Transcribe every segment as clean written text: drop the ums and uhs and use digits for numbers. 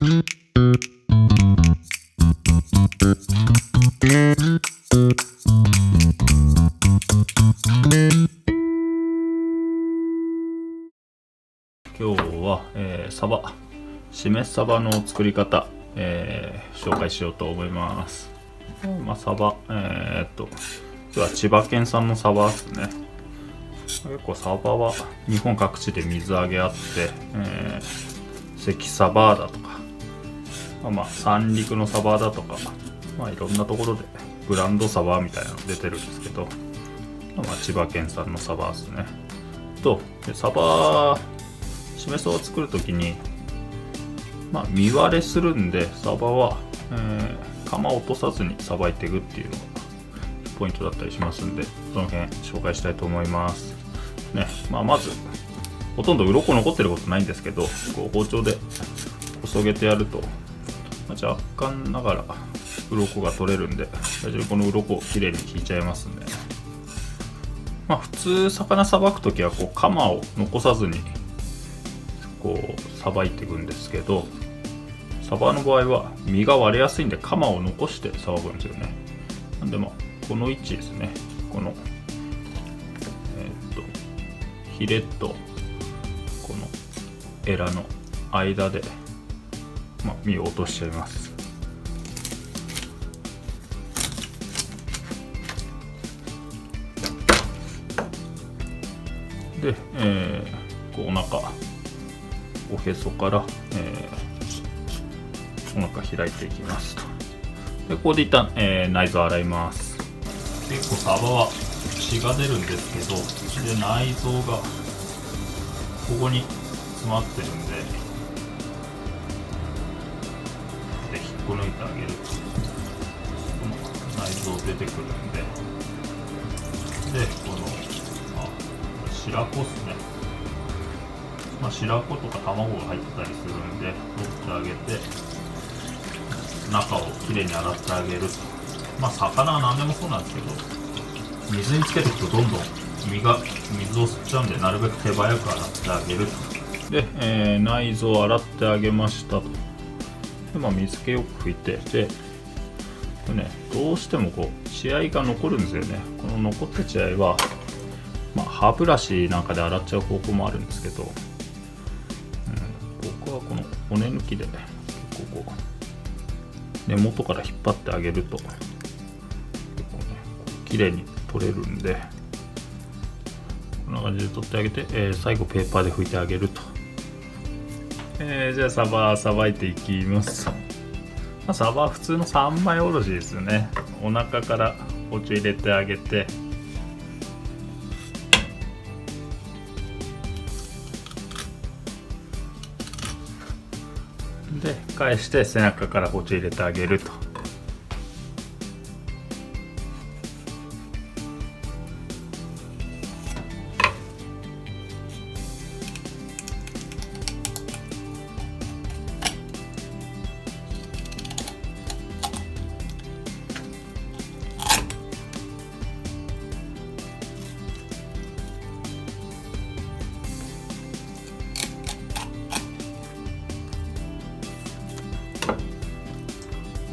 今日は、サバ、しめサバの作り方、紹介しようと思います。サバ、今日は千葉県産のサバですね。結構サバは日本各地で水揚げあって、関サバだとか、三陸のサバだとか、いろんなところでブランドサバみたいなの出てるんですけど、千葉県産のサバですね。でサバしめサバ作るときに、身割れするんで、サバは、釜を落とさずにさばいていくっていうのがポイントだったりしますんで、その辺紹介したいと思いますね。まずほとんど鱗残ってることないんですけど、こう包丁でこそげてやると、若干ながら鱗が取れるんで、大丈夫。この鱗をきれいに引いちゃいますんで、普通魚さばくときはこう釜を残さずにこうさばいていくんですけど、サバの場合は身が割れやすいんで釜を残してさばくんですよね。なんでこの位置ですね、このヒレとこのエラの間で、身を落としちゃいます。で、お腹、おへそから、お腹開いていきますと。でここで一旦、内臓洗います。結構サバは血が出るんですけど、で内臓がここに詰まってるんで、引っこ抜いてあげるとこの内臓出てくるんで、この白子ですね。白子とか卵が入ってたりするんで取ってあげて、中をきれいに洗ってあげると。魚は何でもそうなんですけど、水につけておくとどんどん身が水を吸っちゃうんで、なるべく手早く洗ってあげると。で、内臓を洗ってあげましたと。で、水気よく拭いて、でどうしてもこう血合いが残るんですよね。この残った血合いは、歯ブラシなんかで洗っちゃう方法もあるんですけど、僕はこの骨抜きで結構こう根元から引っ張ってあげると結構綺麗に取れるんで、こんな感じで取ってあげて、最後ペーパーで拭いてあげると。じゃあサバさばいていきます。サバは普通の三枚おろしですよね。お腹から包丁入れてあげて、で返して背中から包丁入れてあげると。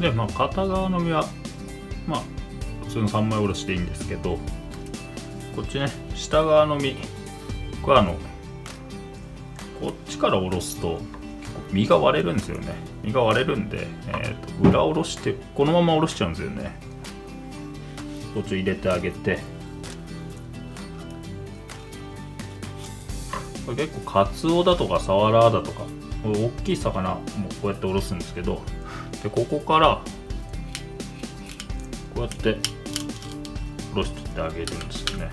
で片側の身は普通の三枚おろしでいいんですけど、こっちね、下側の身、これこっちからおろすと身が割れるんですよね。身が割れるんで、裏おろしてこのままおろしちゃうんですよね。包丁入れてあげて、これ結構カツオだとかサワラだとか大きい魚もこうやっておろすんですけど、でここからこうやっておろしてってあげるんですよね。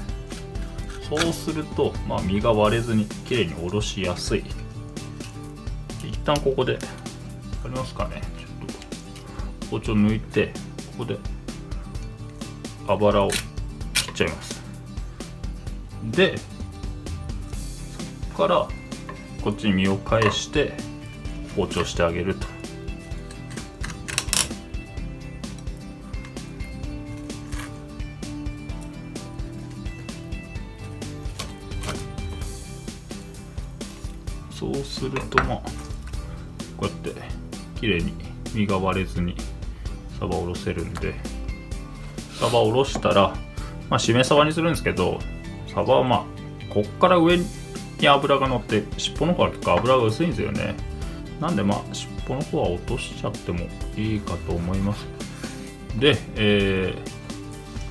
そうすると、身が割れずにきれいにおろしやすい。一旦ここで、分かりますかね、ちょっと包丁抜いて、ここであばらを切っちゃいます。でそこからこっちに身を返して包丁してあげると。そうするとこうやって綺麗に身が割れずにサバをおろせるんで、サバをおろしたら、しめ鯖にするんですけど、サバはこっから上に脂が乗って尻尾の方は結構脂が薄いんですよね。なんで尻尾の方は落としちゃってもいいかと思います。で、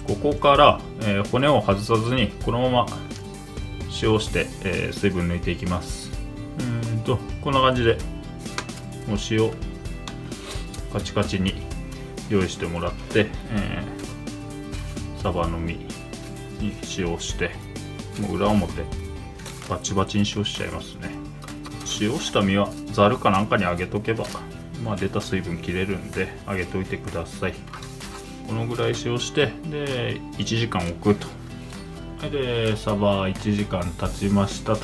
ここから、骨を外さずにこのまま塩して、水分抜いていきます。こんな感じでもう塩カチカチに用意してもらって、サバの身に塩して、もう裏表バチバチに塩しちゃいますね。塩した身はざるかなんかに揚げとけば、出た水分切れるんで揚げといてください。このぐらい塩して、で1時間置くと。でサバ1時間経ちましたと。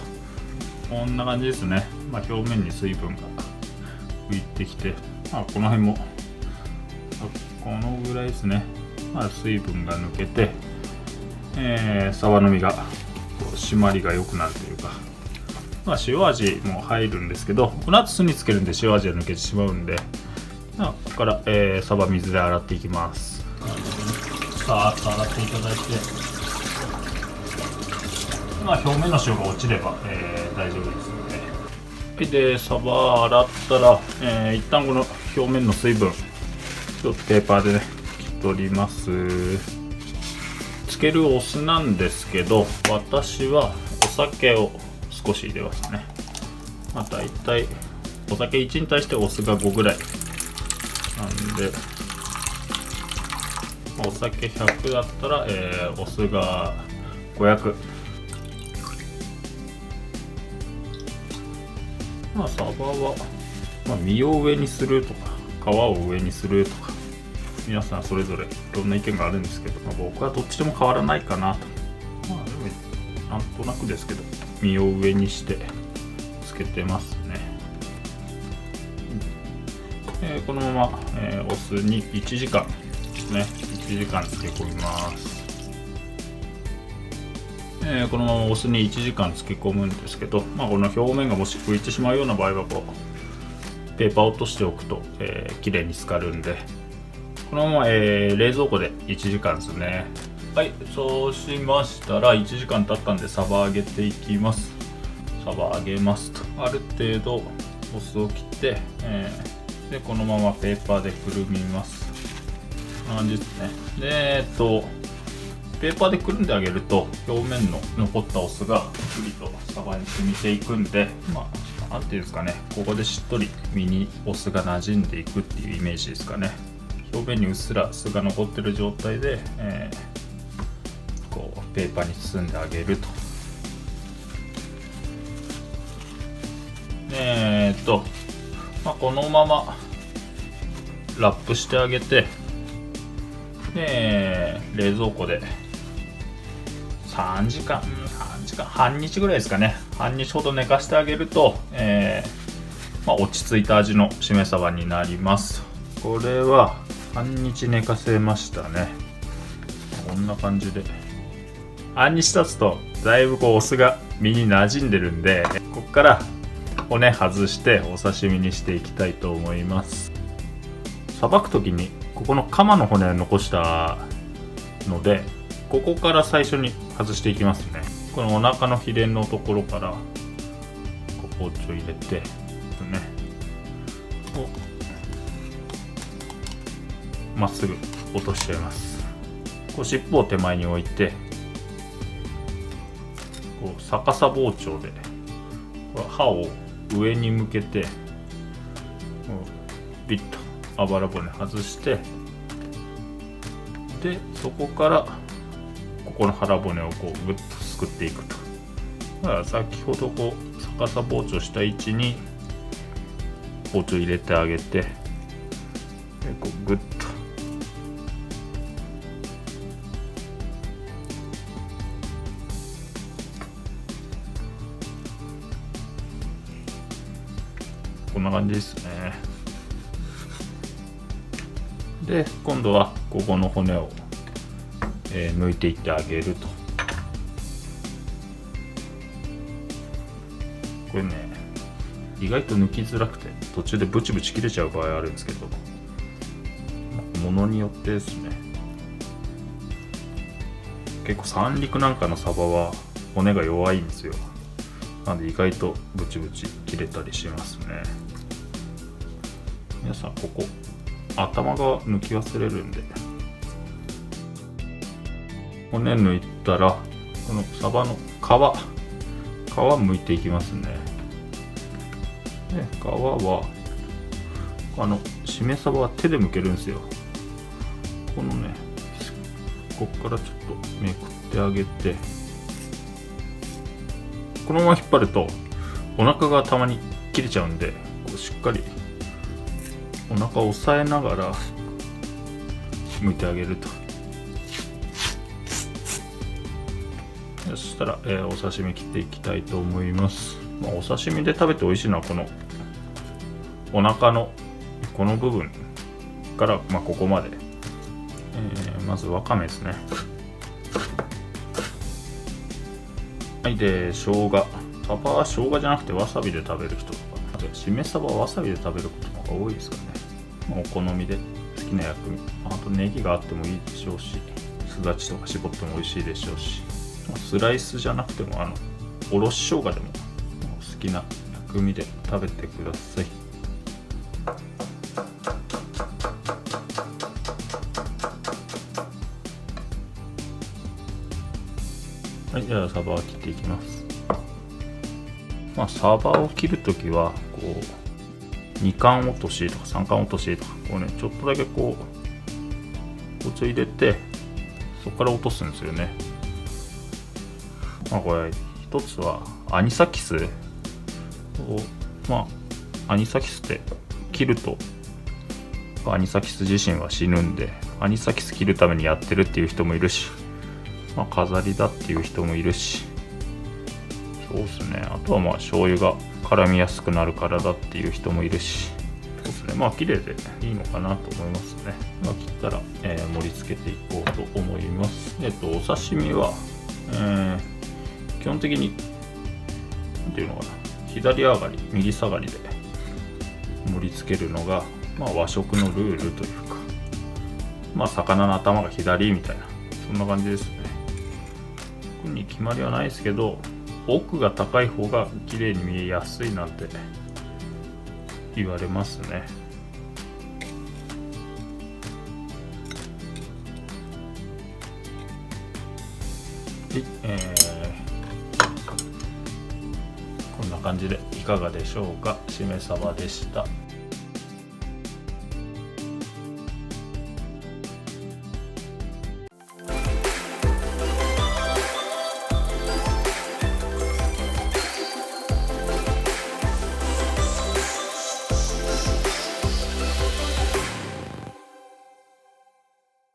こんな感じですね。表面に水分が浮いてきて、この辺もこのぐらいですね。水分が抜けて、サバの身が締まりが良くなるというか、塩味も入るんですけど、この後酢につけるんで塩味が抜けてしまうんで、ここから、サバ水で洗っていきます。さーっと洗っていただいて、表面の塩が落ちれば、大丈夫ですので。でサバ洗ったら、一旦この表面の水分ちょっとペーパーでね拭き取ります。つけるお酢なんですけど、私はお酒を少し入れますね。だいたいお酒1に対してお酢が5ぐらいなんで、お酒100だったら、お酢が500。サバは、身を上にするとか皮を上にするとか、皆さんそれぞれいろんな意見があるんですけど、僕はどっちでも変わらないかなと。でもなんとなくですけど、身を上にしてつけてますね。このまま、お酢に1時間ですね。1時間漬け込みます。このままお酢に1時間漬け込むんですけど、この表面がもし浮いてしまうような場合はペーパーを落としておくと、きれいに浸かるんで、このまま、冷蔵庫で1時間ですね。はい、そうしましたら1時間経ったんでサバ揚げていきます。サバ揚げますと、ある程度お酢を切って、でこのままペーパーでくるみます。こんな感じですね。でペーパーでくるんであげると表面の残ったお酢がゆっくりとサバに染みていくんで、なんていうんですかね、ここでしっとり身にお酢が馴染んでいくっていうイメージですかね。表面にうっすら酢が残ってる状態で、ペーパーに包んであげると。このままラップしてあげて、冷蔵庫で3時間、半日ぐらいですかね。半日ほど寝かしてあげると、落ち着いた味のしめ鯖になります。これは半日寝かせましたね。こんな感じで半日経つとだいぶお酢が身に馴染んでるんで、ここから骨外してお刺身にしていきたいと思います。さばく時にここのカマの骨を残したので、ここから最初に外していきますね。このお腹のヒレのところから包丁入れてね、まっすぐ落としちゃいます。尻尾を手前に置いて、逆さ包丁で刃を上に向けてビッとあばら骨外して、でそこからここの腹骨をグッとすくっていくと。だから先ほど逆さ包丁した位置に包丁入れてあげて、でグッとこんな感じですね。で今度はここの骨を、抜いていってあげると。これね、意外と抜きづらくて途中でブチブチ切れちゃう場合あるんですけど、ものによってですね。結構三陸なんかのサバは骨が弱いんですよ。なんで意外とブチブチ切れたりしますね。皆さんここ頭が抜き忘れるんで、骨抜いたらこのサバの皮剥いていきますね。で皮はしめサバは手で剥けるんですよ。このね、ここからちょっとめくってあげて、このまま引っ張るとお腹がたまに切れちゃうんで、こうしっかりお腹を押さえながら剥いてあげると。そしたら、お刺身切っていきたいと思います。お刺身で食べて美味しいのはこのお腹のこの部分から、ここまで、まずわかめですね。はい、で生姜。サバは生姜じゃなくてわさびで食べる人とか、あとしめサバはわさびで食べることが多いですかね。お好みで好きな薬味、あとネギがあってもいいでしょうし、すだちとか絞っても美味しいでしょうし、スライスじゃなくてもおろし生姜でも好きな薬味で食べてください。はい、じゃあサバを切っていきます。サバを切るときはこう2貫落としとか3貫落としとか、こうねちょっとだけこう包丁入れてそこから落とすんですよね。これ一つはアニサキスをアニサキスって切るとアニサキス自身は死ぬんで、アニサキス切るためにやってるっていう人もいるし、飾りだっていう人もいるし、そうですね。あとは醤油が絡みやすくなるからだっていう人もいるし、そうですね。綺麗でいいのかなと思いますね。切ったら、盛り付けていこうと思います。お刺身は、基本的になんていうのかな、左上がり右下がりで盛り付けるのが、和食のルールというか、魚の頭が左みたいな、そんな感じですね。特に決まりはないですけど、奥が高い方が綺麗に見えやすいなんて言われますね。こんな感じでいかがでしょうか。しめサバでした。